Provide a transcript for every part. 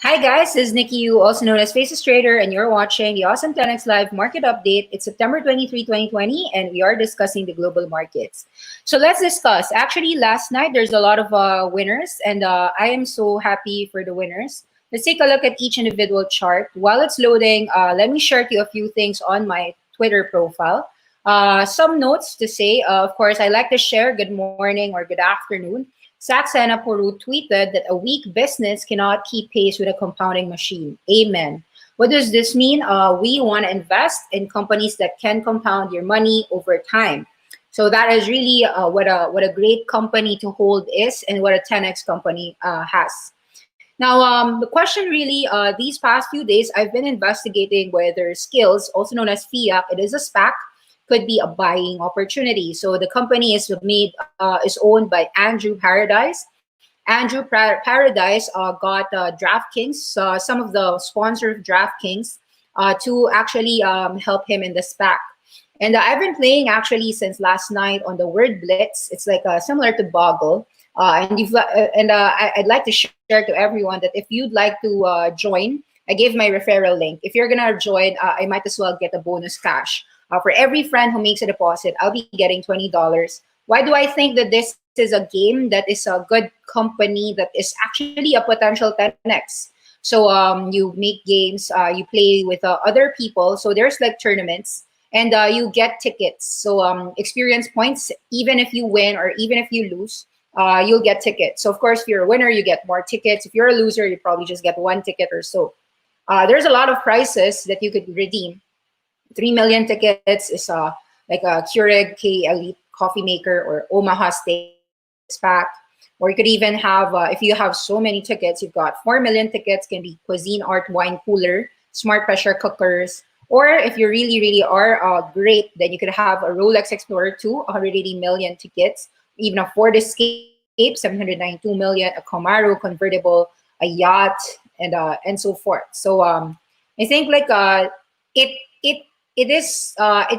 Hi guys, this is Nikki, also known as Faces Trader, and you're watching the Awesome 10X Live Market Update. It's September 23, 2020, and we are discussing the global markets. So let's discuss. Actually, last night there's a lot of winners, and I am so happy for the winners. Let's take a look at each individual chart. While it's loading, let me share to you a few things on my Twitter profile. Some notes to say, of course, I like to share good morning or good afternoon. Saxena Puru tweeted that a weak business cannot keep pace with a compounding machine. Amen. What does this mean? We want to invest in companies that can compound your money over time. So that is really what a great company to hold is, and what a 10x company has. Now, the question really, these past few days, I've been investigating whether Skillz, also known as FEAC, it is a SPAC, could be a buying opportunity. So the company is owned by Andrew Paradise. Andrew Paradise got DraftKings, some of the sponsors of DraftKings, to actually help him in the SPAC. And I've been playing actually since last night on the word Blitz. It's like similar to Boggle. I'd like to share to everyone that if you'd like to join, I gave my referral link. If you're gonna join, I might as well get a bonus cash. For every friend who makes a deposit, I'll be getting $20. Why do I think that this is a game that is a good company that is actually a potential 10x? So you make games, you play with other people. So there's like tournaments, and you get tickets. So experience points, even if you win or even if you lose, you'll get tickets. So of course, if you're a winner, you get more tickets. If you're a loser, you probably just get one ticket or so. There's a lot of prizes that you could redeem. 3 million tickets is like a Keurig K Elite coffee maker or Omaha Steaks pack. Or you could even have, if you have so many tickets, you've got 4 million tickets, can be Cuisine Art wine cooler, smart pressure cookers. Or if you really, really are great, then you could have a Rolex Explorer 2, 180 million tickets, even a Ford Escape, 792 million, a Camaro convertible, a yacht, and so forth. So I think like it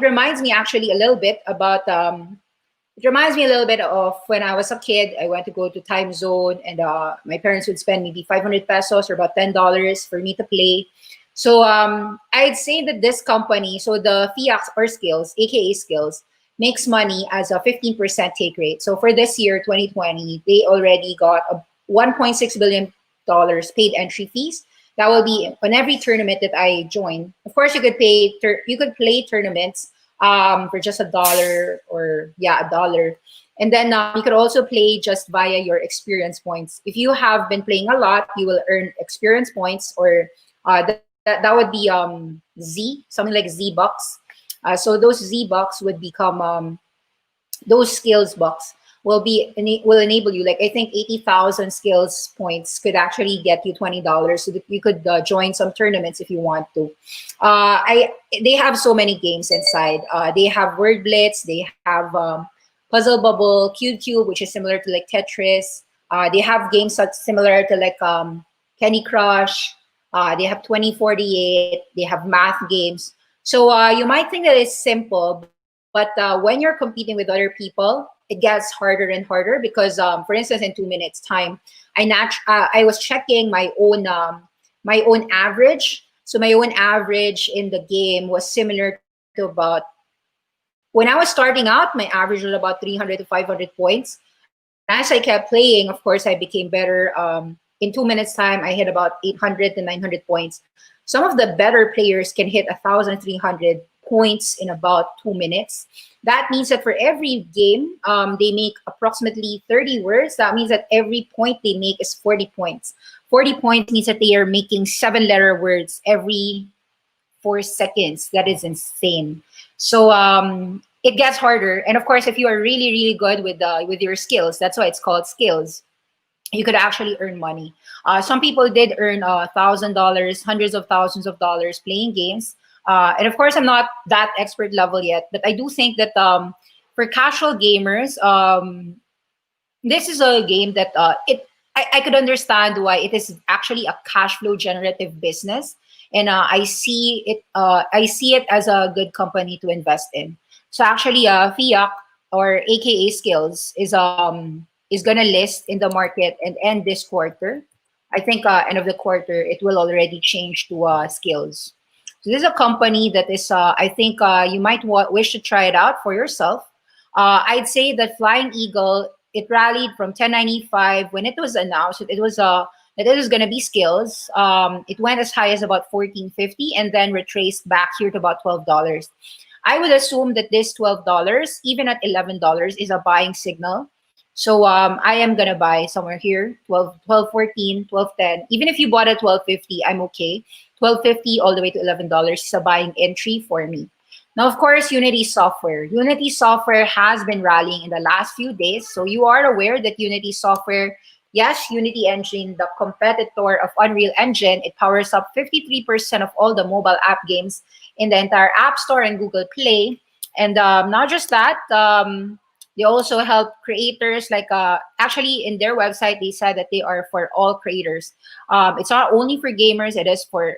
reminds me actually a little bit about it reminds me a little bit of when I was a kid. I went to go to Time Zone, and my parents would spend maybe 500 pesos or about $10 for me to play. So I'd say that this company, so the FEAC or Skillz, aka Skillz, makes money as a 15% take rate. So for this year, 2020, they already got a $1.6 billion paid entry fees. That will be on every tournament that I join. Of course, you could play tournaments for just $1 or $1. And then you could also play just via your experience points. If you have been playing a lot, you will earn experience points, or that would be something like Z bucks. So those Z bucks would become those Skillz bucks will enable you, like I think 80,000 Skillz points could actually get you $20, so that you could join some tournaments if you want to. They have so many games inside. They have Word Blitz, they have Puzzle Bubble, Cube, which is similar to like Tetris. They have games that's similar to like Candy Crush. They have 2048. They have math games. So you might think that it's simple, but when you're competing with other people, it gets harder and harder because, for instance, in 2 minutes time, I was checking my own average. So my own average in the game was similar to about, when I was starting out, my average was about 300 to 500 points. As I kept playing, of course, I became better. In 2 minutes time, I hit about 800 to 900 points. Some of the better players can hit 1,300 points in about 2 minutes. That means that for every game, they make approximately 30 words. That means that every point they make is 40 points. 40 points means that they are making 7-letter words every 4 seconds. That is insane. So it gets harder. And of course, if you are really, really good with your skills, that's why it's called Skillz, you could actually earn money. Some people did earn $1,000, hundreds of thousands of dollars playing games. And of course, I'm not that expert level yet, but I do think that for casual gamers, this is a game that I could understand why it is actually a cash flow generative business, and I see it as a good company to invest in. So actually, FEAC, or AKA Skillz, is gonna list in the market and end this quarter. I think end of the quarter, it will already change to Skillz. So this is a company that is, I think you might wish to try it out for yourself. I'd say that Flying Eagle, it rallied from 1095 when it was announced. It was that it was going to be Skillz. It went as high as about 14.50 and then retraced back here to about $12. I would assume that this $12, even at $11, is a buying signal. So I am gonna buy somewhere here, 12.14, 12.10. Even if you bought at 12.50, I'm okay. 12.50 all the way to $11 is a buying entry for me. Now, of course, Unity Software. Unity Software has been rallying in the last few days. So you are aware that Unity Software, yes, Unity Engine, the competitor of Unreal Engine, it powers up 53% of all the mobile app games in the entire App Store and Google Play. And not just that, they also help creators like, actually in their website, they said that they are for all creators. It's not only for gamers, it is for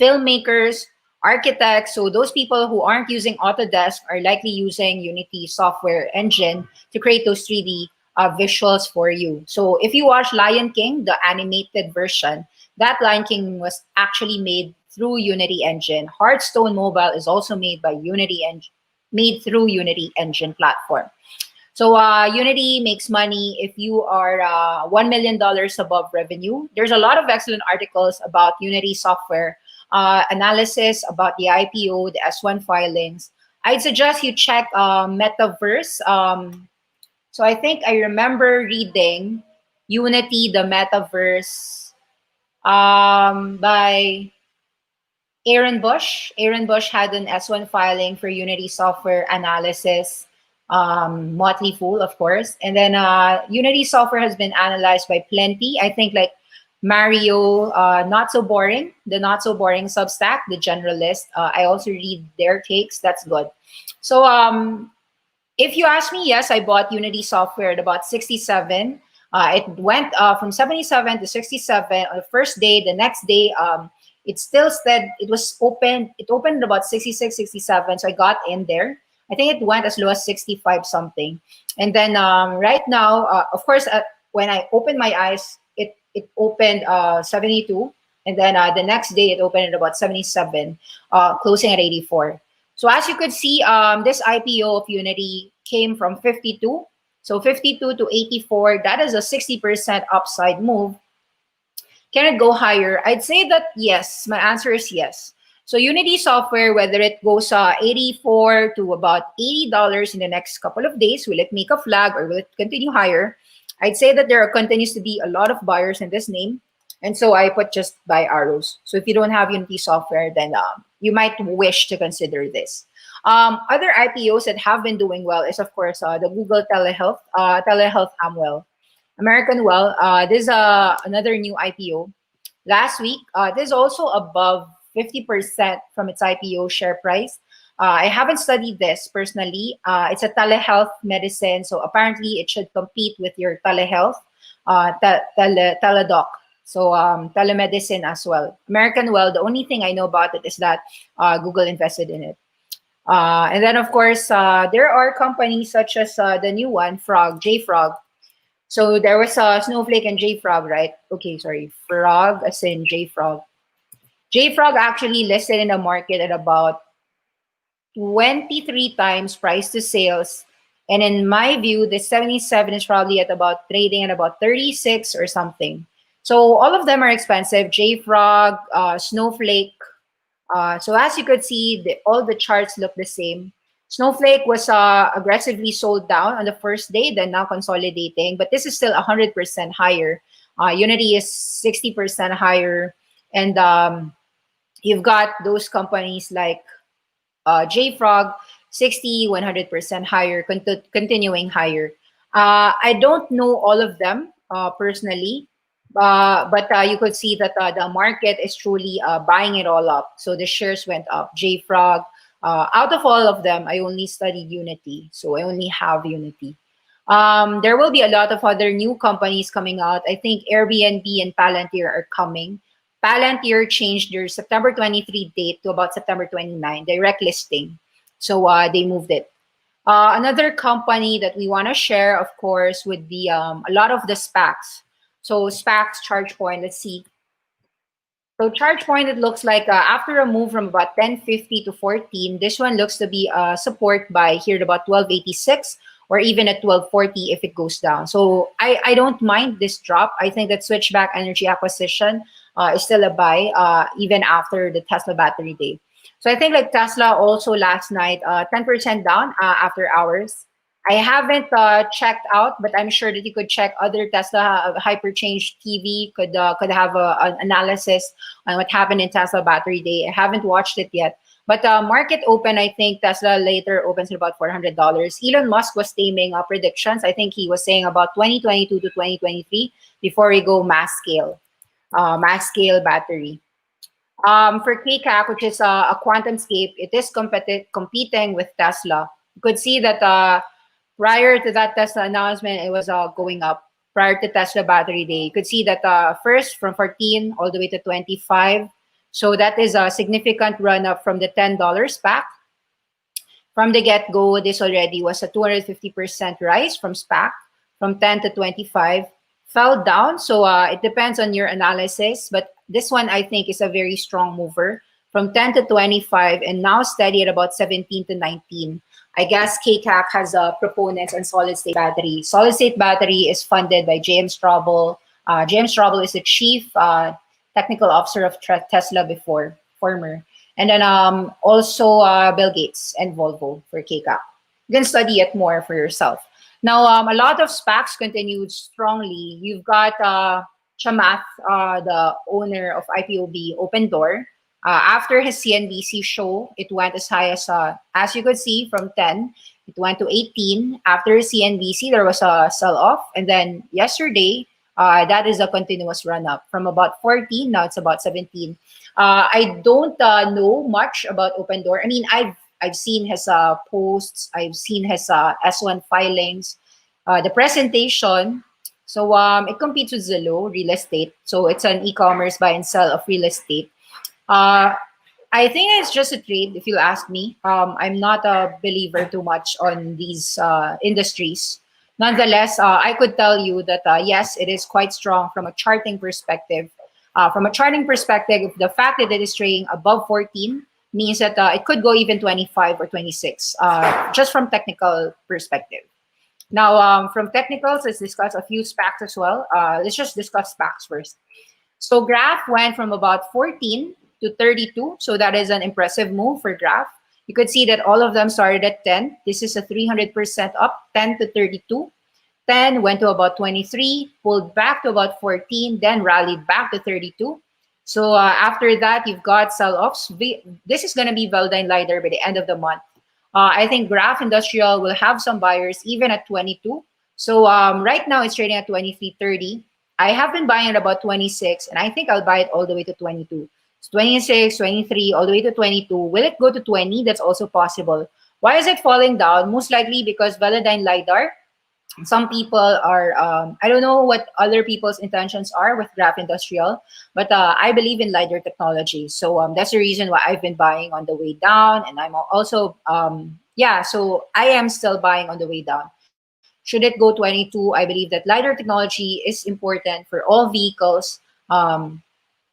filmmakers, architects. So those people who aren't using Autodesk are likely using Unity Software Engine to create those 3D visuals for you. So if you watch Lion King, the animated version, that Lion King was actually made through Unity Engine. Hearthstone Mobile is also made by Unity Engine, made through Unity Engine platform. So Unity makes money if you are $1 million above revenue. There's a lot of excellent articles about Unity Software, analysis about the IPO, the S1 filings. I'd suggest you check Metaverse. So I think I remember reading Unity, the Metaverse by Aaron Bush. Aaron Bush had an S1 filing for Unity Software analysis, Motley Fool, of course. And then Unity Software has been analyzed by plenty. I think like Mario, Not So Boring, the Not So Boring Substack, the Generalist. I also read their takes. That's good. So if you ask me, yes, I bought Unity Software at about 67. It went from 77 to 67 on the first day. The next day, it still said it was open. It opened at about 66, 67. So I got in there. I think it went as low as 65 something. And then right now, of course, when I opened my eyes, it opened 72. And then the next day, it opened at about 77, closing at 84. So as you could see, this IPO of Unity came from 52. So 52 to 84, that is a 60% upside move. Can it go higher? I'd say that yes. My answer is yes. So Unity Software, whether it goes 84 to about $80 in the next couple of days, will it make a flag or will it continue higher? I'd say that there continues to be a lot of buyers in this name. And so I put just buy arrows. So if you don't have Unity Software, then you might wish to consider this. Other IPOs that have been doing well is, of course, the Google Telehealth, Telehealth AMWL. American Well, this is another new IPO. Last week, this is also above 50% from its IPO share price. I haven't studied this personally. It's a telehealth medicine, so apparently it should compete with your telehealth, teledoc. So telemedicine as well. American Well, the only thing I know about it is that Google invested in it. And then, of course, there are companies such as the new one, Frog, JFrog. So there was Snowflake and JFrog, right? Okay, sorry, Frog as in JFrog. JFrog actually listed in the market at about 23 times price to sales. And in my view, the 77 is probably at about trading at about 36 or something. So all of them are expensive. JFrog, Snowflake. So as you could see, all the charts look the same. Snowflake was aggressively sold down on the first day, then now consolidating. But this is still 100% higher. Unity is 60% higher. And you've got those companies like JFrog, 60, 100% higher, continuing higher. I don't know all of them personally. But you could see that the market is truly buying it all up. So the shares went up. JFrog, out of all of them, I only studied Unity. So I only have Unity. There will be a lot of other new companies coming out. I think Airbnb and Palantir are coming. Palantir changed their September 23 date to about September 29, direct listing. So they moved it. Another company that we want to share, of course, would be a lot of the SPACs. So SPACs, charge point, let's see. So charge point, it looks like after a move from about 1050 to 14, this one looks to be support by here at about 1286 or even at 1240 if it goes down. So I don't mind this drop. I think that switchback energy acquisition is still a buy even after the Tesla battery day. So I think like Tesla also last night, 10% down after hours. I haven't checked out, but I'm sure that you could check other Tesla Hyperchange TV could have an analysis on what happened in Tesla battery day. I haven't watched it yet, but market open, I think Tesla later opens at about $400. Elon Musk was taming predictions. I think he was saying about 2022 to 2023 before we go mass scale battery. For KCAC, which is a QuantumScape, it is competing with Tesla. You could see that prior to that Tesla announcement, it was going up. Prior to Tesla battery day, you could see that first from 14 all the way to 25. So that is a significant run up from the $10 SPAC. From the get-go, this already was a 250% rise from SPAC, from 10 to 25. Fell down, so it depends on your analysis, but this one I think is a very strong mover from 10 to 25 and now steady at about 17 to 19. I guess KCAC has proponents on solid-state battery. Solid-state battery is funded by James Straubel. James Straubel is the chief technical officer of Tesla former. And then also Bill Gates and Volvo for KCAC. You can study it more for yourself. Now, a lot of SPACs continued strongly. You've got Chamath, the owner of IPOB, Open Door. After his CNBC show, it went as high as you could see, from 10, it went to 18. After CNBC, there was a sell-off. And then yesterday, that is a continuous run-up. From about 14, now it's about 17. I don't know much about Open Door. I mean, I've seen his posts. I've seen his S1 filings, the presentation. So it competes with Zillow real estate. So it's an e-commerce buy and sell of real estate. I think it's just a trade, if you ask me. I'm not a believer too much on these industries. Nonetheless, I could tell you that, yes, it is quite strong from a charting perspective. From a charting perspective, the fact that it is trading above 14 means that it could go even 25 or 26, just from technical perspective. Now, from technicals, let's discuss a few SPACs as well. Let's just discuss SPACs first. So Graph went from about 14 to 32. So that is an impressive move for Graph. You could see that all of them started at 10. This is a 300% up, 10 to 32. 10 went to about 23, pulled back to about 14, then rallied back to 32. So after that, you've got sell-offs. This is going to be Veldine Lidar by the end of the month. I think Graph Industrial will have some buyers even at 22. So right now it's trading at 23.30. I have been buying at about 26, and I think I'll buy it all the way to 22. It's 26, 23, all the way to 22. Will it go to 20? That's also possible. Why is it falling down? Most likely because Velodyne Lidar, some people are, I don't know what other people's intentions are with Graph Industrial, but I believe in LiDAR technology. So that's the reason why I've been buying on the way down. And I'm also, so I am still buying on the way down. Should it go 22, I believe that LiDAR technology is important for all vehicles.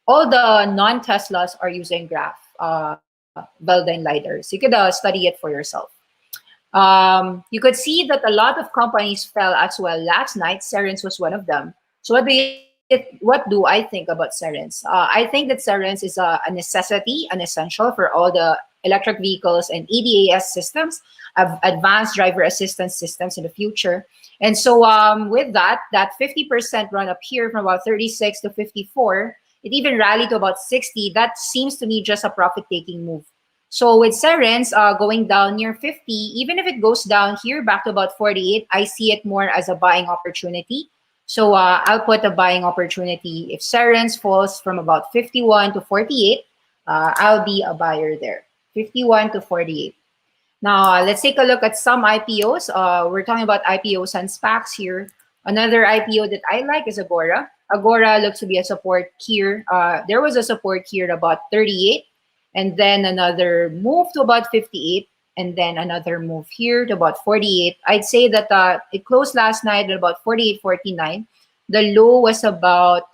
All the non-Teslas are using Graph, Veldine LiDARs. You could study it for yourself. You could see that a lot of companies fell as well last night. Cerence was one of them. So what do I think about Cerence? I think that Cerence is a necessity, an essential for all the electric vehicles and ADAS systems, advanced driver assistance systems in the future. And so with that 50% run up here from about 36 to 54, it even rallied to about 60. That seems to me just a profit-taking move. So with Cerence going down near 50, even if it goes down here back to about 48, I see it more as a buying opportunity. So I'll put a buying opportunity. If Cerence falls from about 51 to 48, I'll be a buyer there. 51 to 48. Now, let's take a look at some IPOs. We're talking about IPOs and SPACs here. Another IPO that I like is Agora. Agora looks to be a support here. There was a support here at about 38, and then another move to about 58, and then another move here to about 48. I'd say that it closed last night at about 48.49. The low was about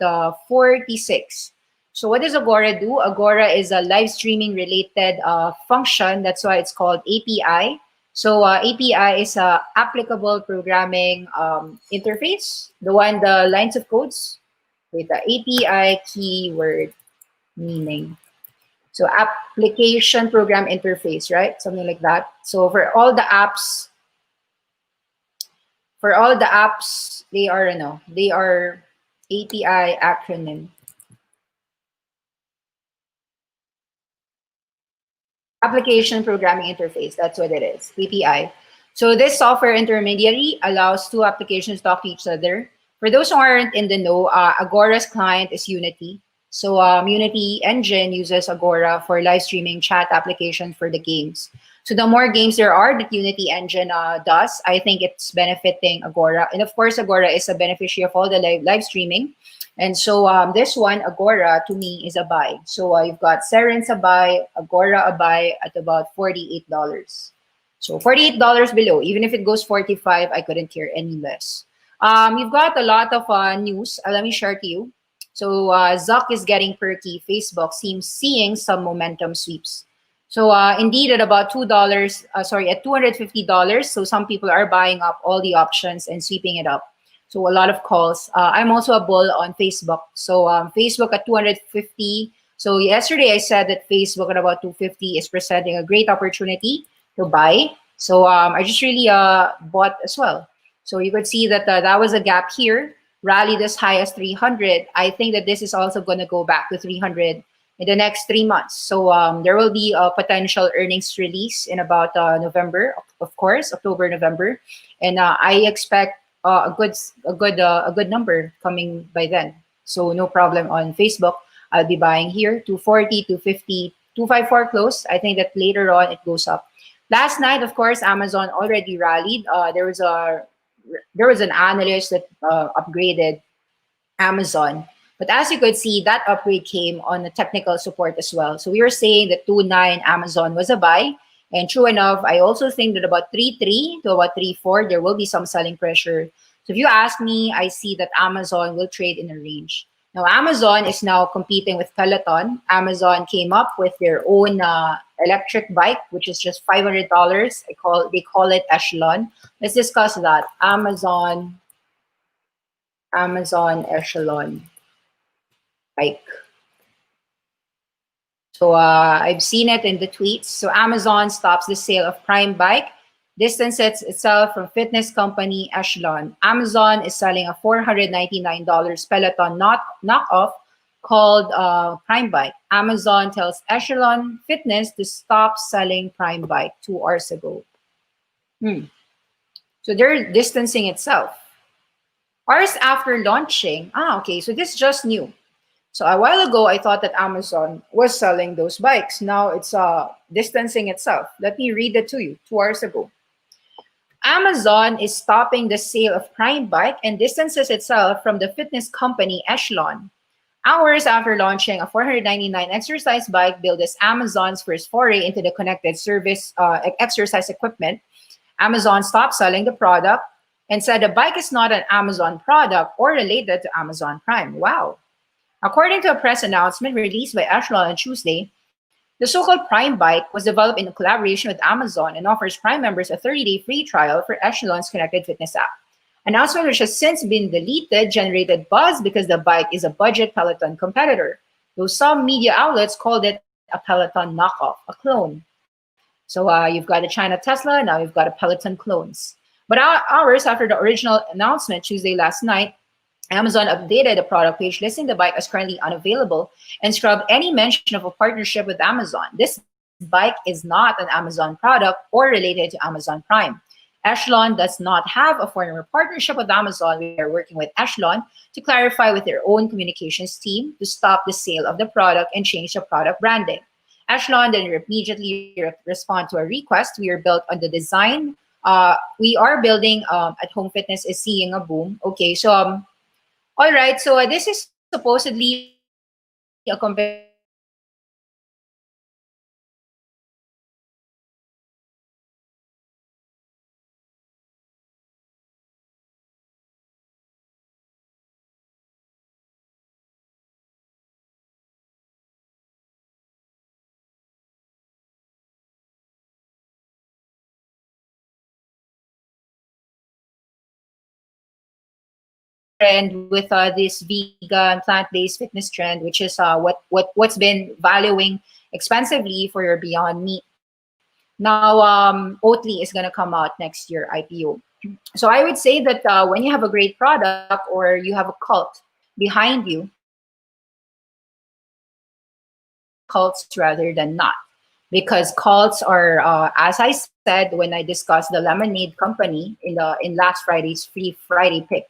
46. So what does Agora do? Agora is a live streaming related function. That's why it's called API. So API is a applicable programming interface. The lines of codes with the API keyword meaning. So application program interface, right? Something like that. So for all the apps, they are API acronym. Application programming interface, that's what it is, API. So this software intermediary allows two applications to talk to each other. For those who aren't in the know, Agora's client is Unity. So Unity Engine uses Agora for live streaming chat application for the games. So the more games there are that Unity Engine does, I think it's benefiting Agora. And of course, Agora is a beneficiary of all the live streaming. And so this one, Agora, to me, is a buy. So you've got Seren's a buy, Agora a buy at about $48. So $48 below. Even if it goes 45, I couldn't care any less. You've got a lot of news. Let me share to you. So Zuck is getting perky. Facebook seems seeing some momentum sweeps. So indeed, at about $2, at $250. So some people are buying up all the options and sweeping it up. So a lot of calls. I'm also a bull on Facebook. So Facebook at 250. So yesterday I said that Facebook at about 250 is presenting a great opportunity to buy. So I just really bought as well. So you could see that that was a gap here, rallied as high as 300. I think that this is also going to go back to 300 in the next 3 months. So there will be a potential earnings release in about November, of course, October, November, and I expect a good number coming by then. So no problem on Facebook. I'll be buying here 240, 250, 254 close. I think that later on it goes up. Last night, of course, Amazon already rallied. There was an analyst that upgraded Amazon. But as you could see, that upgrade came on the technical support as well. So we were saying that 2.9 Amazon was a buy. And true enough, I also think that about 3.3 to about 3.4, there will be some selling pressure. So if you ask me, I see that Amazon will trade in a range. Now, Amazon is now competing with Peloton. Amazon came up with their own electric bike, which is just $500. They call it Echelon. Let's discuss that. Amazon Echelon bike. So I've seen it in the tweets. So Amazon stops the sale of Prime Bike, distances itself from fitness company Echelon. Amazon is selling a $499 Peloton knockoff called Prime Bike. Amazon tells Echelon Fitness to stop selling Prime Bike 2 hours ago. So they're distancing itself. Hours after launching, okay, so this is just new. So a while ago, I thought that Amazon was selling those bikes. Now it's distancing itself. Let me read it to you 2 hours ago. Amazon is stopping the sale of Prime Bike and distances itself from the fitness company Echelon. Hours after launching a $499 exercise bike billed as Amazon's first foray into the connected service exercise equipment, Amazon stopped selling the product and said the bike is not an Amazon product or related to Amazon Prime. Wow. According to a press announcement released by Echelon on Tuesday, the so-called Prime Bike was developed in collaboration with Amazon and offers Prime members a 30-day free trial for Echelon's connected fitness app. Announcement, which has since been deleted, generated buzz because the bike is a budget Peloton competitor, though some media outlets called it a Peloton knockoff, a clone. So you've got a China Tesla, now you've got a Peloton clones. But hours after the original announcement Tuesday last night, Amazon updated the product page listing the bike as currently unavailable and scrubbed any mention of a partnership with Amazon. This bike is not an Amazon product or related to Amazon Prime. Echelon does not have a formal partnership with Amazon. We are working with Echelon to clarify with their own communications team to stop the sale of the product and change the product branding. Echelon then immediately respond to a request. We are built on the design. We are building at home fitness is seeing a boom. Okay, so all right, so this is supposedly a competitor trend with this vegan plant-based fitness trend, which is what's been valuing expensively for your Beyond Meat. Now, Oatly is going to come out next year, IPO. So I would say that when you have a great product or you have a cult behind you, cults rather than not. Because cults are, as I said when I discussed the lemonade company in last Friday's Free Friday pick,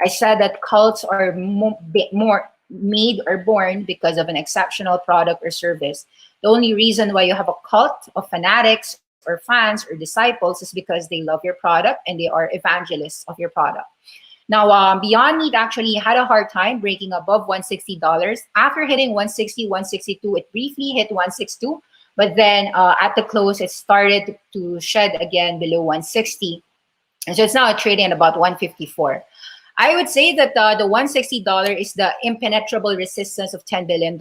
I said that cults are more made or born because of an exceptional product or service. The only reason why you have a cult of fanatics or fans or disciples is because they love your product and they are evangelists of your product. Now, Beyond Meat actually had a hard time breaking above $160. After hitting 160, 162, it briefly hit 162, but then at the close, it started to shed again below 160. And so it's now trading at about 154. I would say that the $160 is the impenetrable resistance of $10 billion.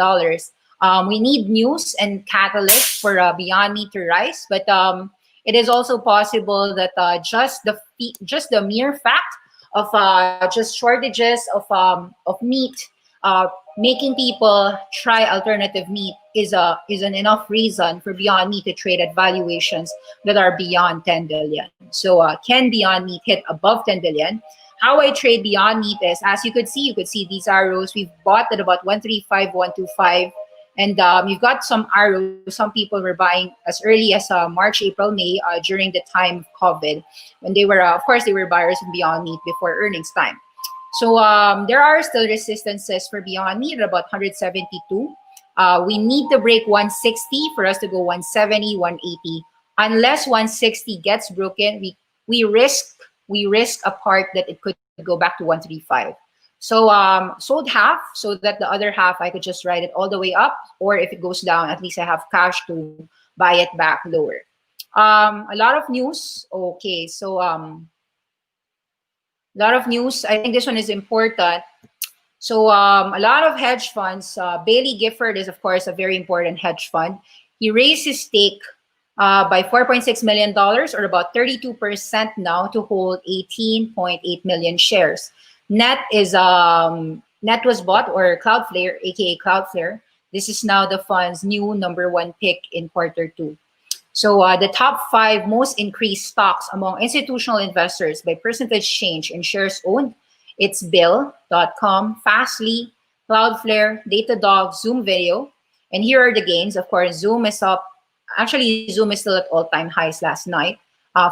We need news and catalysts for Beyond Meat to rise, but it is also possible that just the mere fact of just shortages of meat making people try alternative meat is an enough reason for Beyond Meat to trade at valuations that are beyond 10 billion. So can Beyond Meat hit above 10 billion? How I trade Beyond Meat is, as you could see these arrows. We've bought at about 135, 125. And you've got some arrows. Some people were buying as early as March, April, May during the time of COVID, when they were, of course, they were buyers in Beyond Meat before earnings time. So there are still resistances for Beyond Meat at about 172. We need to break 160 for us to go 170, 180. Unless 160 gets broken, we risk a part that it could go back to 135. So sold half so that the other half I could just ride it all the way up, or if it goes down, at least I have cash to buy it back lower. A lot of news. Okay, so a lot of news. I think this one is important. So a lot of hedge funds. Bailey Gifford is, of course, a very important hedge fund. He raised his stake by $4.6 million, or about 32% now, to hold 18.8 million shares. NET was bought, or Cloudflare, aka Cloudflare. This is now the fund's new #1 pick in Q2. So the top 5 most increased stocks among institutional investors by percentage change in shares owned, it's Bill.com, Fastly, Cloudflare, Datadog, Zoom Video. And here are the gains. Of course, Zoom is up. Actually, Zoom is still at all-time highs last night.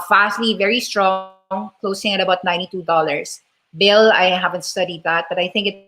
Fastly, very strong, closing at about $92. Bill, I haven't studied that, but I think it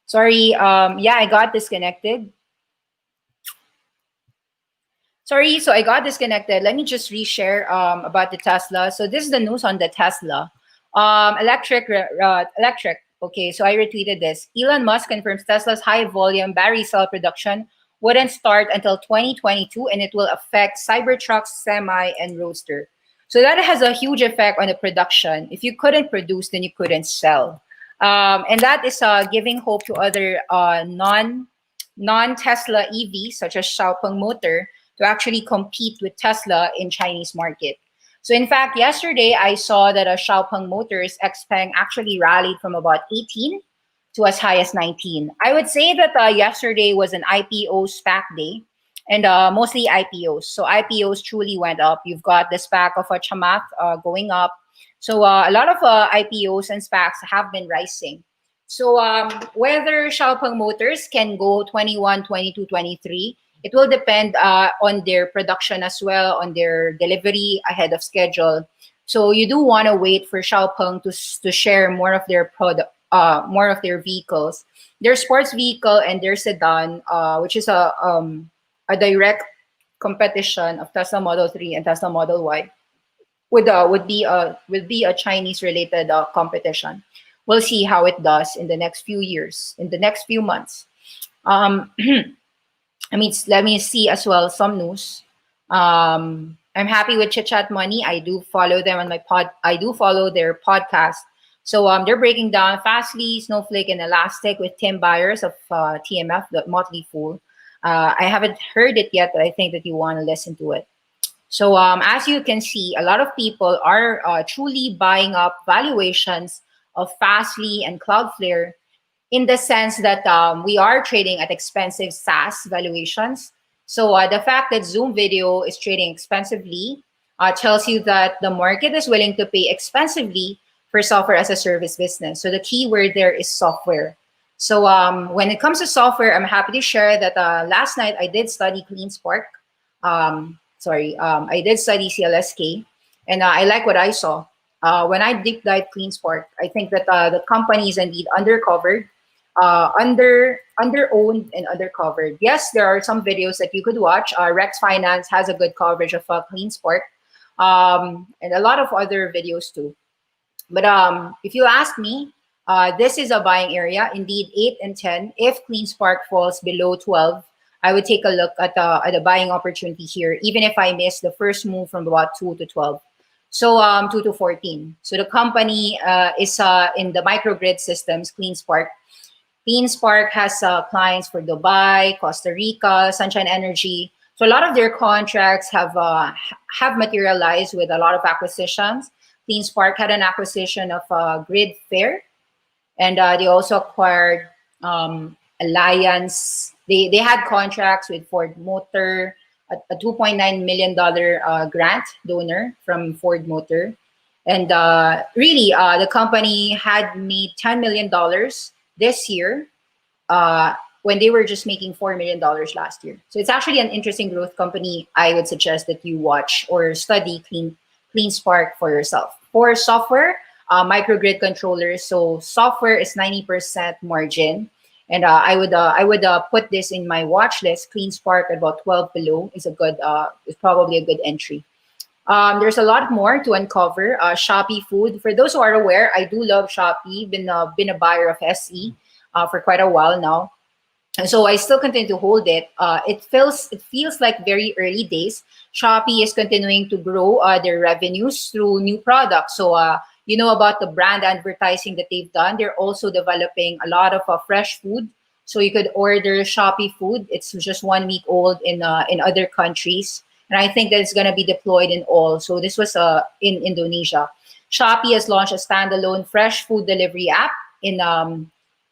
Sorry, yeah, I got disconnected. Sorry, so I got disconnected. Let me just reshare about the Tesla. So this is the news on the Tesla. Electric. Okay, so I retweeted this. Elon Musk confirms Tesla's high volume battery cell production wouldn't start until 2022, and it will affect Cybertrucks, Semi, and Roadster. So that has a huge effect on the production. If you couldn't produce, then you couldn't sell. And that is giving hope to other non-Tesla EVs, such as Xiaopeng Motor, to actually compete with Tesla in Chinese market. So in fact, yesterday I saw that a Xiaopeng Motors XPeng actually rallied from about 18 to as high as 19. I would say that yesterday was an IPO SPAC day, and mostly IPOs. So IPOs truly went up. You've got the SPAC of a Chamath going up. So a lot of IPOs and SPACs have been rising. So whether Xiaopeng Motors can go 21, 22, 23, it will depend on their production as well, on their delivery ahead of schedule. So you do want to wait for Xiaopeng to share more of their product, more of their vehicles, their sports vehicle and their sedan, which is a direct competition of Tesla Model 3 and Tesla Model Y. Would be a Chinese related competition. We'll see how it does in the next few years, in the next few months. I mean, let me see as well some news. I'm happy with Chit Chat Money. I do follow them on my I do follow their podcast. So they're breaking down Fastly, Snowflake, and Elastic with Tim Byers of TMF, the Motley Fool. I haven't heard it yet, but I think that you want to listen to it. So as you can see, a lot of people are truly buying up valuations of Fastly and Cloudflare, in the sense that we are trading at expensive SaaS valuations. So the fact that Zoom Video is trading expensively tells you that the market is willing to pay expensively for software as a service business. So the key word there is software. So when it comes to software, I'm happy to share that last night I did study CleanSpark. I did study CLSK, and I like what I saw. When I deep dive CleanSpark, I think that the company is indeed undercovered, under-owned and undercovered. Yes, there are some videos that you could watch. Rex Finance has a good coverage of CleanSpark, and a lot of other videos too. But if you ask me, this is a buying area. Indeed, 8 and 10. If CleanSpark falls below 12, I would take a look at a buying opportunity here, even if I miss the first move from about 2 to 12. So 2 to 14. So the company is in the microgrid systems, CleanSpark. CleanSpark has clients for Dubai, Costa Rica, Sunshine Energy. So a lot of their contracts have materialized with a lot of acquisitions. CleanSpark had an acquisition of Grid Fair, and they also acquired Alliance. They had contracts with Ford Motor, a $2.9 million grant donor from Ford Motor. And really, the company had made $10 million this year when they were just making $4 million last year. So it's actually an interesting growth company. I would suggest that you watch or study CleanSpark for yourself. For software, microgrid controllers, so software is 90% margin. And I would put this in my watch list. CleanSpark at about 12 below is probably a good entry. There's a lot more to uncover. Shopee Food. For those who are aware, I do love Shopee. Been a buyer of SE for quite a while now, and so I still continue to hold it. It feels like very early days. Shopee is continuing to grow their revenues through new products. So you know about the brand advertising that they've done. They're also developing a lot of fresh food. So you could order Shopee Food. It's just 1 week old in other countries. And I think that it's going to be deployed in all. So this was in Indonesia. Shopee has launched a standalone fresh food delivery app in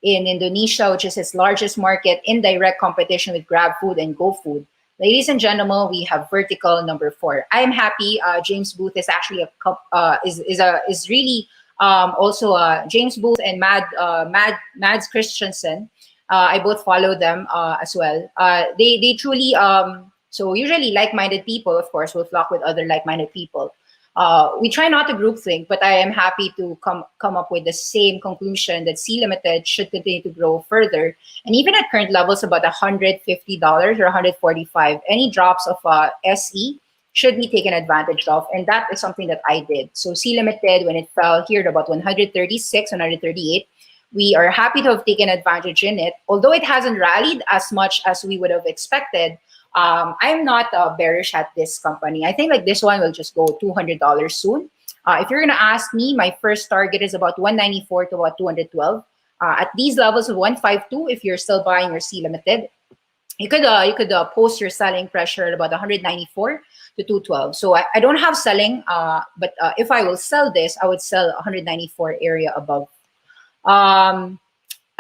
Indonesia, which is its largest market, in direct competition with GrabFood and GoFood. Ladies and gentlemen, we have vertical number 4. I am happy. James Booth is actually is really also James Booth and Mads Christensen. I both follow them as well. They truly so usually like-minded people, of course, will flock with other like-minded people. We try not to groupthink, but I am happy to come up with the same conclusion that Sea Limited should continue to grow further. And even at current levels, about $150 or 145, any drops of SE should be taken advantage of. And that is something that I did. So Sea Limited, when it fell here at about 136, 138, we are happy to have taken advantage in it. Although it hasn't rallied as much as we would have expected, I'm not bearish at this company. I think like this one will just go $200 soon. If you're gonna ask me, my first target is about 194 to about 212. At these levels of 152, if you're still buying your Sea Limited, you could post your selling pressure at about 194 to 212. So I don't have selling, but if I will sell this, I would sell 194 area above. A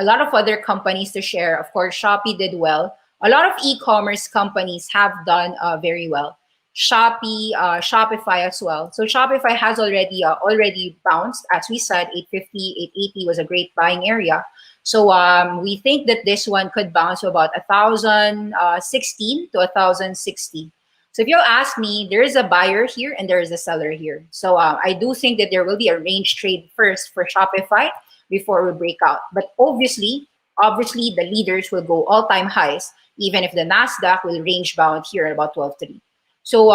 lot of other companies to share. Of course, Shopee did well. A lot of e-commerce companies have done very well. Shopee, Shopify as well. So Shopify has already bounced. As we said, 850, 880 was a great buying area. So we think that this one could bounce to about 1,016 to 1,060. So if you'll ask me, there is a buyer here and there is a seller here. So I do think that there will be a range trade first for Shopify before we break out. But obviously the leaders will go all-time highs, even if the Nasdaq will range bound here at about 12.3. So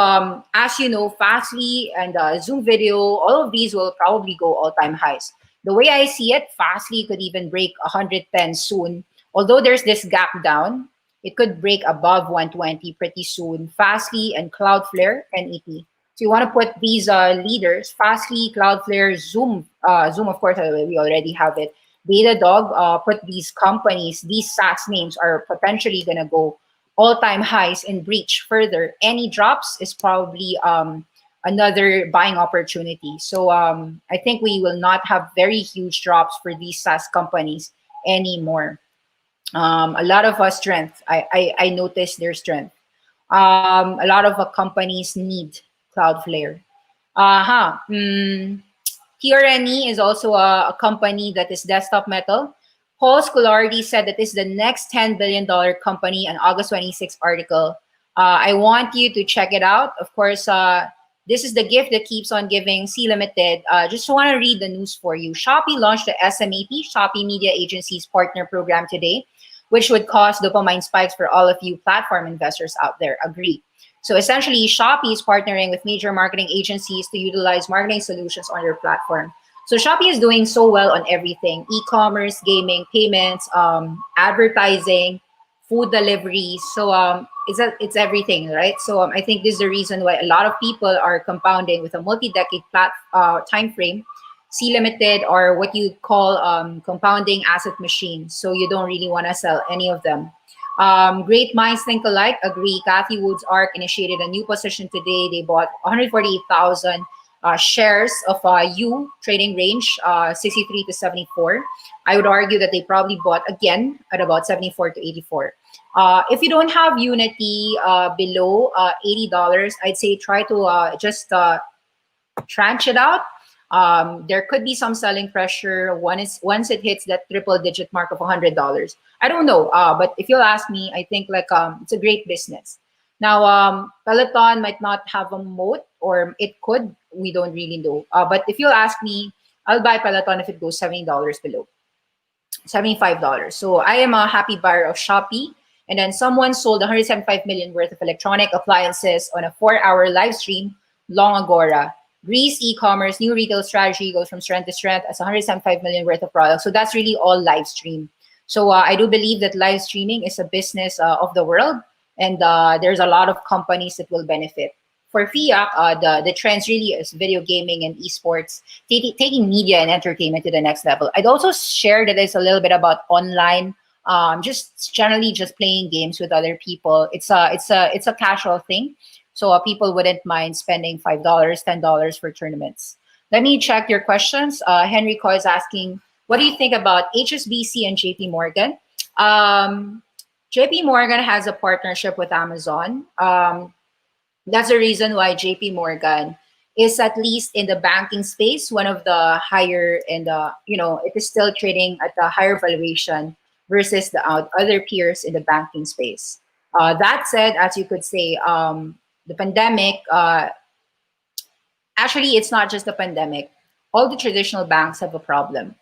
as you know, Fastly and Zoom Video, all of these will probably go all-time highs. The way I see it, Fastly could even break 110 soon. Although there's this gap down, it could break above 120 pretty soon. Fastly and Cloudflare and ET. So you want to put these leaders, Fastly, Cloudflare, Zoom. Zoom, of course, we already have it. Datadog, put these companies, these SaaS names are potentially going to go all-time highs and breach further. Any drops is probably another buying opportunity. So I think we will not have very huge drops for these SaaS companies anymore. A lot of strength. I noticed their strength. A lot of companies need Cloudflare. TRNE is also a company that is desktop metal. Paul Scolardi said that this is the next $10 billion company, an August 26 article. I want you to check it out. Of course, this is the gift that keeps on giving. Sea Limited. Just want to read the news for you. Shopee launched the SMAP, Shopee Media Agency's partner program today, which would cause dopamine spikes for all of you platform investors out there. Agree. So essentially, Shopee is partnering with major marketing agencies to utilize marketing solutions on your platform. So Shopee is doing so well on everything: e-commerce, gaming, payments, advertising, food deliveries. So it's everything, right? So I think this is the reason why a lot of people are compounding with a multi-decade time frame. Sea Limited are what you call compounding asset machines. So you don't really want to sell any of them. Great minds think alike. Agree. Cathy Wood's ARC initiated a new position today. They bought 148,000 shares of U trading range 63 to 74. I would argue that they probably bought again at about 74 to 84. If you don't have Unity below $80, I'd say try to just tranche it out. There could be some selling pressure once it hits that triple-digit mark of $100. I don't know, but if you'll ask me, I think like it's a great business. Now, Peloton might not have a moat, or it could. We don't really know. But if you'll ask me, I'll buy Peloton if it goes $70 below, $75. So I am a happy buyer of Shopee. And then someone sold 175 million worth of electronic appliances on a 4-hour live stream, long Agora. Greece e-commerce, new retail strategy goes from strength to strength as 175 million worth of products. So that's really all live stream. So I do believe that live streaming is a business of the world, and there's a lot of companies that will benefit. For FEAC, the trends really is video gaming and esports, taking media and entertainment to the next level. I'd also share that there's a little bit about online, just generally just playing games with other people. It's a casual thing. So people wouldn't mind spending $5, $10 for tournaments. Let me check your questions. Henry Coy is asking, what do you think about HSBC and JP Morgan? JP Morgan has a partnership with Amazon. That's the reason why JP Morgan is, at least in the banking space, one of the higher, and it is still trading at a higher valuation versus the other peers in the banking space. That said, as you could say, the pandemic Actually, it's not just the pandemic. All the traditional banks have a problem.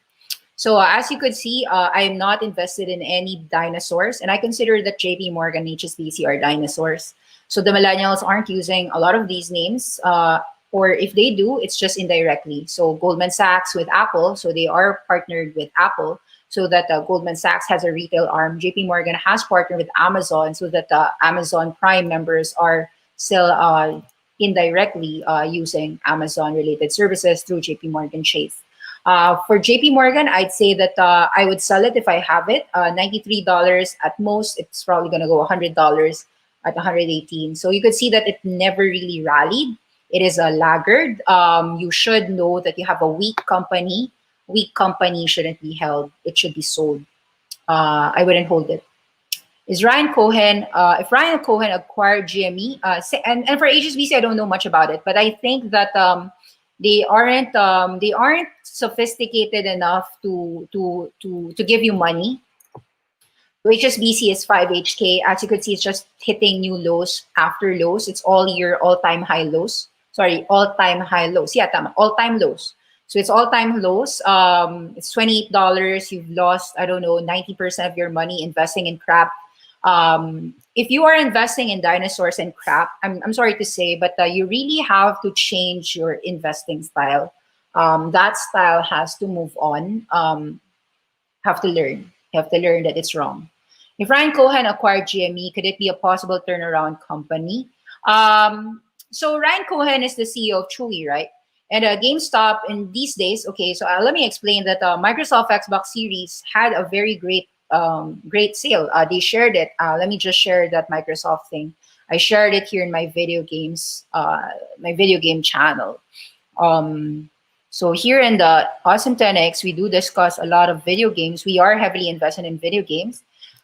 So as you could see, I am not invested in any dinosaurs, and I consider that JP Morgan and HSBC are dinosaurs. So the millennials aren't using a lot of these names, or if they do, it's just indirectly. So Goldman Sachs with Apple, so they are partnered with Apple, so that Goldman Sachs has a retail arm. JP Morgan has partnered with Amazon, so that the Amazon Prime members are still indirectly using Amazon related services through JP Morgan Chase. For JP Morgan, I'd say that I would sell it if I have it. $93 at most. It's probably going to go $100 at 118. So you could see that it never really rallied. It is a laggard. You should know that you have a weak company. Weak company shouldn't be held. It should be sold. I wouldn't hold it. Is Ryan Cohen, if Ryan Cohen acquired GME, and for HSBC, I don't know much about it, but I think that they aren't sophisticated enough to give you money. HSBC is 5HK. As you could see, it's just hitting new lows after lows. It's all year all-time high lows. Sorry, all-time high lows. Yeah, tama, all-time lows. So it's all-time lows. It's $28. You've lost, I don't know, 90% of your money investing in crap. If you are investing in dinosaurs and crap, I'm sorry to say, but you really have to change your investing style. That style has to move on. Have to learn. You have to learn that it's wrong. If Ryan Cohen acquired GME, could it be a possible turnaround company? So Ryan Cohen is the CEO of Chewy, right? And GameStop in these days, okay, so let me explain that Microsoft Xbox Series had a very great sale. They shared it. Let me just share that Microsoft thing. I shared it here in my video games, my video game channel. So here in the Awesome 10X, we do discuss a lot of video games. We are heavily invested in video games.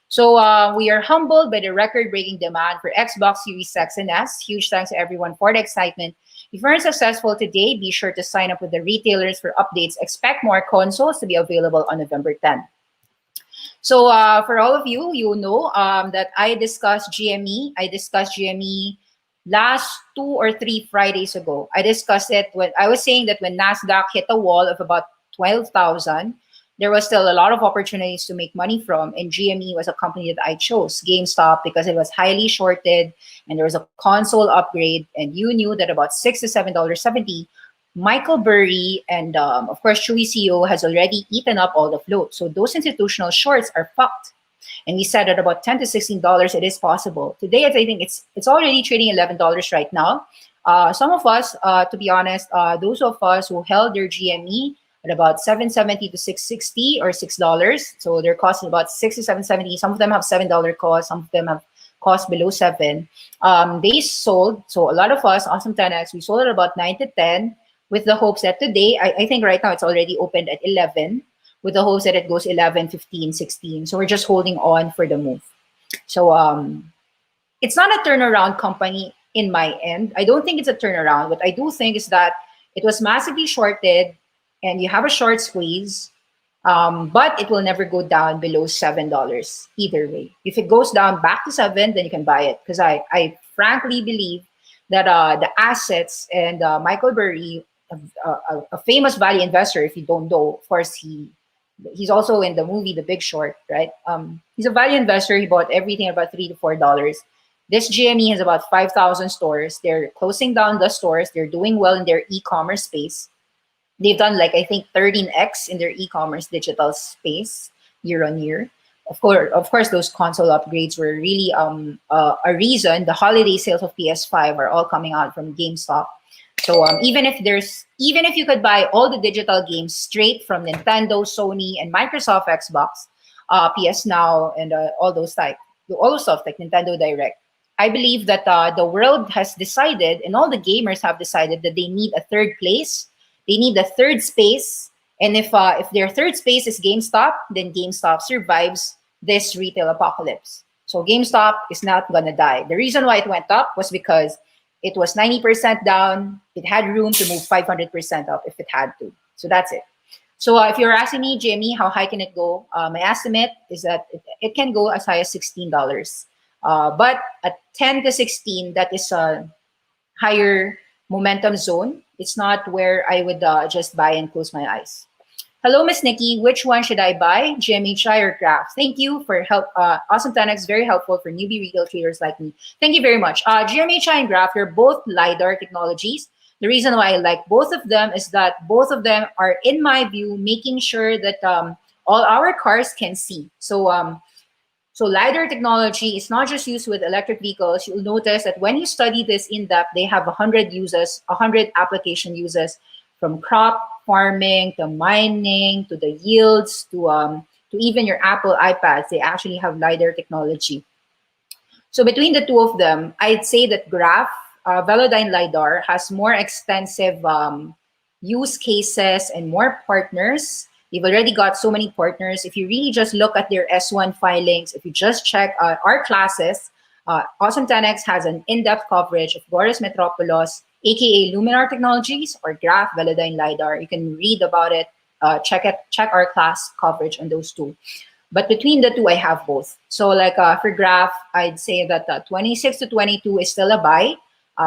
So we are humbled by the record-breaking demand for Xbox Series X and S. Huge thanks to everyone for the excitement. If you aren't successful today, be sure to sign up with the retailers for updates. Expect more consoles to be available on November 10. So for all of you, you know that I discussed GME. I discussed GME last 2 or 3 Fridays ago. I discussed it when I was saying that when NASDAQ hit a wall of about 12,000, there was still a lot of opportunities to make money from. And GME was a company that I chose, GameStop, because it was highly shorted and there was a console upgrade. And you knew that about $6 to $7.70, Michael Burry and of course, Chewy CEO has already eaten up all the float. So those institutional shorts are fucked. And we said at about $10 to $16, it is possible. Today, I think it's already trading $11 right now. Some of us, to be honest, those of us who held their GME at about $7.70 to $6.60 or $6, so their cost is about $6 to $7.70. Some of them have $7 cost. Some of them have cost below $7. They sold. So a lot of us, Awesome 10X, we sold at about 9 to 10 with the hopes that today, I think right now it's already opened at 11. With the hopes that it goes 11, 15, 16. So we're just holding on for the move. So it's not a turnaround company in my end. I don't think it's a turnaround. What I do think is that it was massively shorted and you have a short squeeze, but it will never go down below $7 either way. If it goes down back to 7, then you can buy it. Because I frankly believe that the assets and Michael Burry, a famous value investor, if you don't know, of course, he's also in the movie The Big Short, right? He's a value investor. He bought everything at about $3 to $4. This GME has about 5,000 stores. They're closing down the stores. They're doing well in their e-commerce space. They've done like, I think, 13x in their e-commerce digital space year on year. Of course, those console upgrades were really a reason. The holiday sales of PS5 are all coming out from GameStop. So even if you could buy all the digital games straight from Nintendo, Sony, and Microsoft Xbox, PS Now, and all those stuff like Nintendo Direct, I believe that the world has decided, and all the gamers have decided, that they need a third place. They need a third space. And if their third space is GameStop, then GameStop survives this retail apocalypse. So GameStop is not gonna die. The reason why it went up was because it was 90% down. It had room to move 500% up if it had to. So that's it. So if you're asking me, Jamie, how high can it go? My estimate is that it can go as high as $16. But at 10 to 16, that is a higher momentum zone. It's not where I would just buy and close my eyes. Hello, Miss Nikki. Which one should I buy? GMHI or Graph? Thank you for help. Awesome 10x, very helpful for newbie retail traders like me. Thank you very much. GMHI and Graph, they're both Lidar technologies. The reason why I like both of them is that both of them are, in my view, making sure that all our cars can see. So Lidar technology is not just used with electric vehicles. You'll notice that when you study this in depth, they have 100 uses, 100 application uses, from crop farming to mining to the yields to even your Apple iPads. They actually have Lidar technology. So between the two of them, I'd say that Graph, Velodyne Lidar, has more extensive use cases and more partners. They've already got so many partners. If you really just look at their S1 filings, if you just check our classes, Awesome 10x has an in-depth coverage of Boris Metropolis, aka Luminar Technologies, or Graph Velodyne Lidar. You can read about it, check our class coverage on those two. But between the two, I have both. So like for Graph, I'd say that 26 to 22 is still a buy.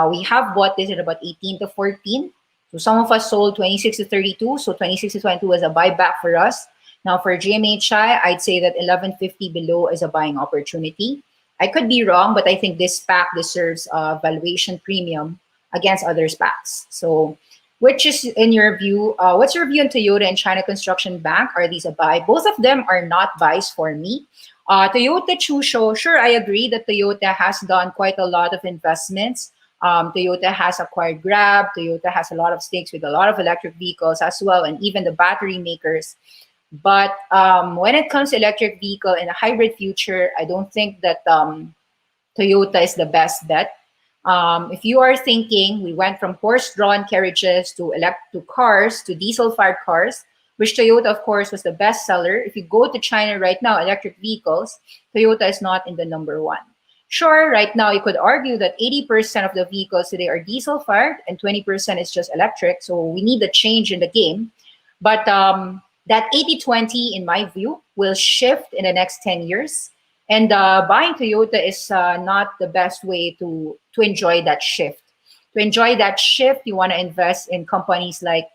We have bought this at about 18 to 14. So some of us sold 26 to 32. So 26 to 22 is a buyback for us. Now for GMHI, I'd say that 1150 below is a buying opportunity. I could be wrong, but I think this SPAC deserves a valuation premium against other SPACs. So which is, in your view, what's your view on Toyota and China Construction Bank? Are these a buy? Both of them are not buys for me. Toyota Chusho, sure, I agree that Toyota has done quite a lot of investments. Toyota has acquired Grab. Toyota has a lot of stakes with a lot of electric vehicles as well, and even the battery makers. But when it comes to electric vehicle in a hybrid future, I don't think that Toyota is the best bet. If you are thinking, we went from horse-drawn carriages to cars to diesel-fired cars, which Toyota, of course, was the best seller. If you go to China right now, electric vehicles, Toyota is not in the number one. Sure, right now you could argue that 80% of the vehicles today are diesel-fired and 20% is just electric. So we need a change in the game. But that 80-20, in my view, will shift in the next 10 years. And buying Toyota is not the best way to enjoy that shift. To enjoy that shift, you want to invest in companies like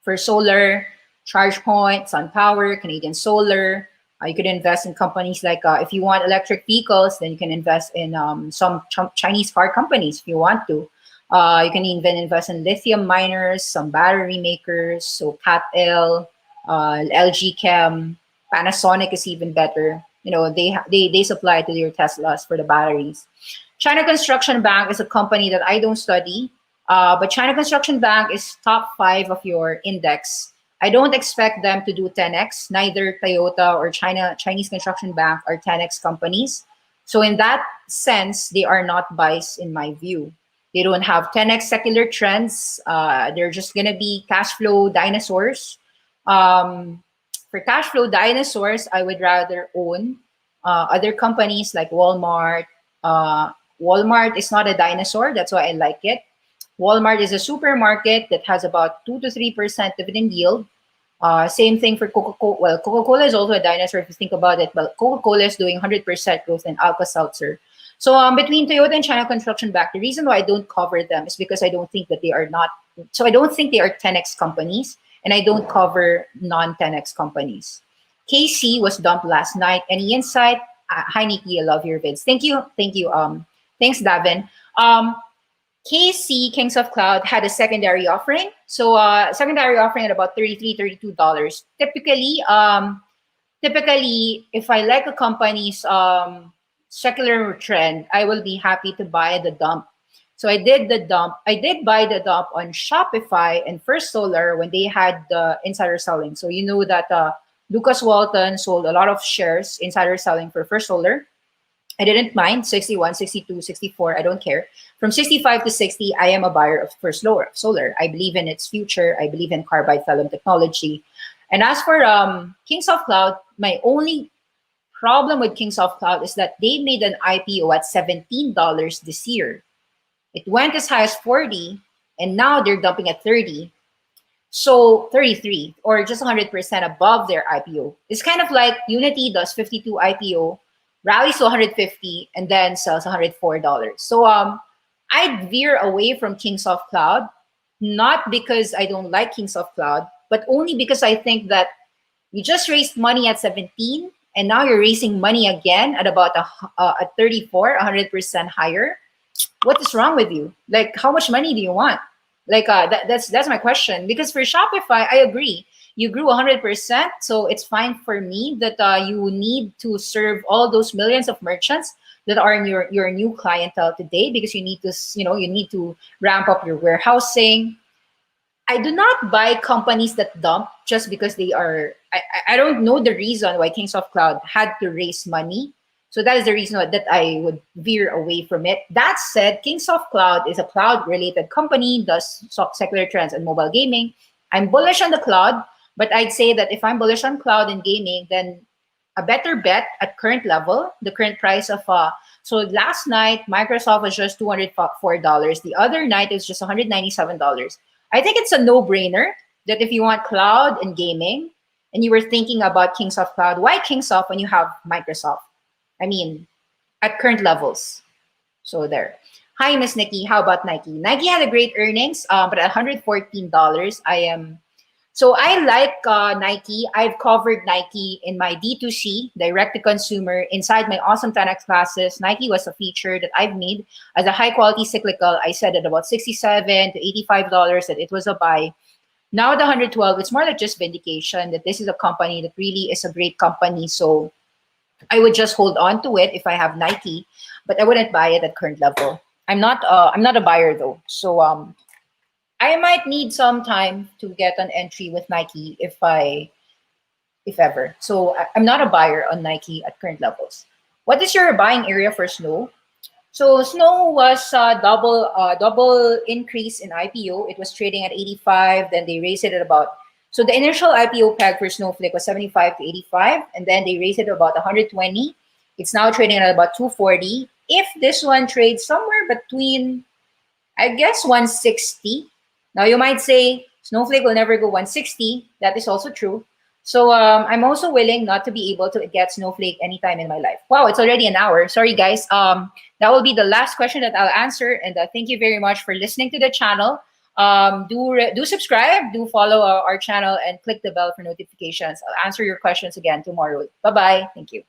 First Solar, ChargePoint, SunPower, Canadian Solar. You could invest in companies like, if you want electric vehicles, then you can invest in some Chinese car companies if you want to. You can even invest in lithium miners, some battery makers, so CATL, LG Chem, Panasonic is even better. You know, they supply to your Teslas for the batteries. China Construction Bank is a company that I don't study, but China Construction Bank is top 5 of your index. I don't expect them to do 10x. Neither Toyota or Chinese Construction Bank are 10x companies. So in that sense, they are not buys in my view. They don't have 10x secular trends. They're just going to be cash flow dinosaurs. For cash flow dinosaurs, I would rather own other companies like Walmart. Walmart is not a dinosaur. That's why I like it. Walmart is a supermarket that has about 2 to 3% dividend yield. Same thing for Coca-Cola. Well, Coca-Cola is also a dinosaur if you think about it, but Coca-Cola is doing 100% growth in Alka-Seltzer. So between Toyota and China Construction Bank, the reason why I don't cover them is because I don't think that they are not. So I don't think they are 10x companies, and I don't cover non-10x companies. KC was dumped last night. Any insight? Hi, Nikki. I love your vids. Thank you. Thank you. Thanks, Davin. KC, Kings of Cloud, had a secondary offering. So secondary offering at about $33, $32. Typically, if I like a company's secular trend, I will be happy to buy the dump. So I did the dump. I did buy the dump on Shopify and First Solar when they had the insider selling. So you know that Lucas Walton sold a lot of shares insider selling for First Solar. I didn't mind 61, 62, 64. I don't care. From 65 to 60, I am a buyer of First Solar. I believe in its future. I believe in carbide film technology. And as for Kings of Cloud, my only problem with Kings of Cloud is that they made an IPO at $17 this year. It went as high as 40, and now they're dumping at 30. So 33, or just 100% above their IPO. It's kind of like Unity does 52 IPO, rallies to 150, and then sells $104. So I'd veer away from Kings of Cloud. not because I don't like Kings of Cloud, but only because I think that you just raised money at 17, and now you're raising money again at about at 34, 100% higher. What is wrong with you? Like, how much money do you want? Like, that's my question. Because for Shopify, I agree. You grew 100%, so it's fine for me that you need to serve all those millions of merchants that are in your new clientele today, because you need to, you need to ramp up your warehousing. I do not buy companies that dump just because they are. I don't know the reason why Kings of Cloud had to raise money. So that is the reason that I would veer away from it. That said, Kings of Cloud is a cloud-related company, does secular trends and mobile gaming. I'm bullish on the cloud, but I'd say that if I'm bullish on cloud and gaming, then a better bet at current level, the current price of so last night Microsoft was just $204. The other night is just $197. I think it's a no-brainer that if you want cloud and gaming, and you were thinking about Kings of Cloud, why Kings of when you have Microsoft? I mean, at current levels. So there. Hi, Miss Nikki. How about Nike? Nike had a great earnings, but at $114, So I like Nike. I've covered Nike in my D2C, direct-to-consumer, inside my Awesome 10X classes. Nike was a feature that I've made as a high-quality cyclical. I said at about $67 to $85 that it was a buy. Now at 112, it's more like just vindication that this is a company that really is a great company. So I would just hold on to it if I have Nike, but I wouldn't buy it at current level. I'm not a buyer though. So I might need some time to get an entry with Nike if ever. So I'm not a buyer on Nike at current levels. What is your buying area for Snow? So Snow was double increase in IPO. It was trading at 85, then they raised it at about. So the initial IPO peg for Snowflake was 75 to 85, and then they raised it to about 120. It's now trading at about 240. If this one trades somewhere between, I guess, 160. Now you might say Snowflake will never go 160. That is also true. So I'm also willing not to be able to get Snowflake anytime in my life. Wow, it's already an hour. Sorry, guys. That will be the last question that I'll answer. And thank you very much for listening to the channel. Do subscribe, do follow our channel, and click the bell for notifications. I'll answer your questions again tomorrow. Bye-bye. Thank you.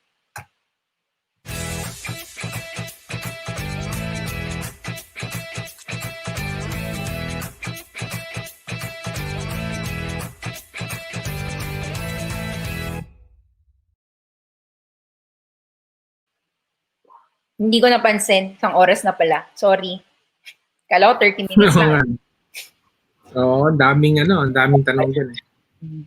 Hindi ko napansin. Isang oras na pala. Sorry. Kala ko 30 minutes na. Oo, daming daming tanong dyan eh.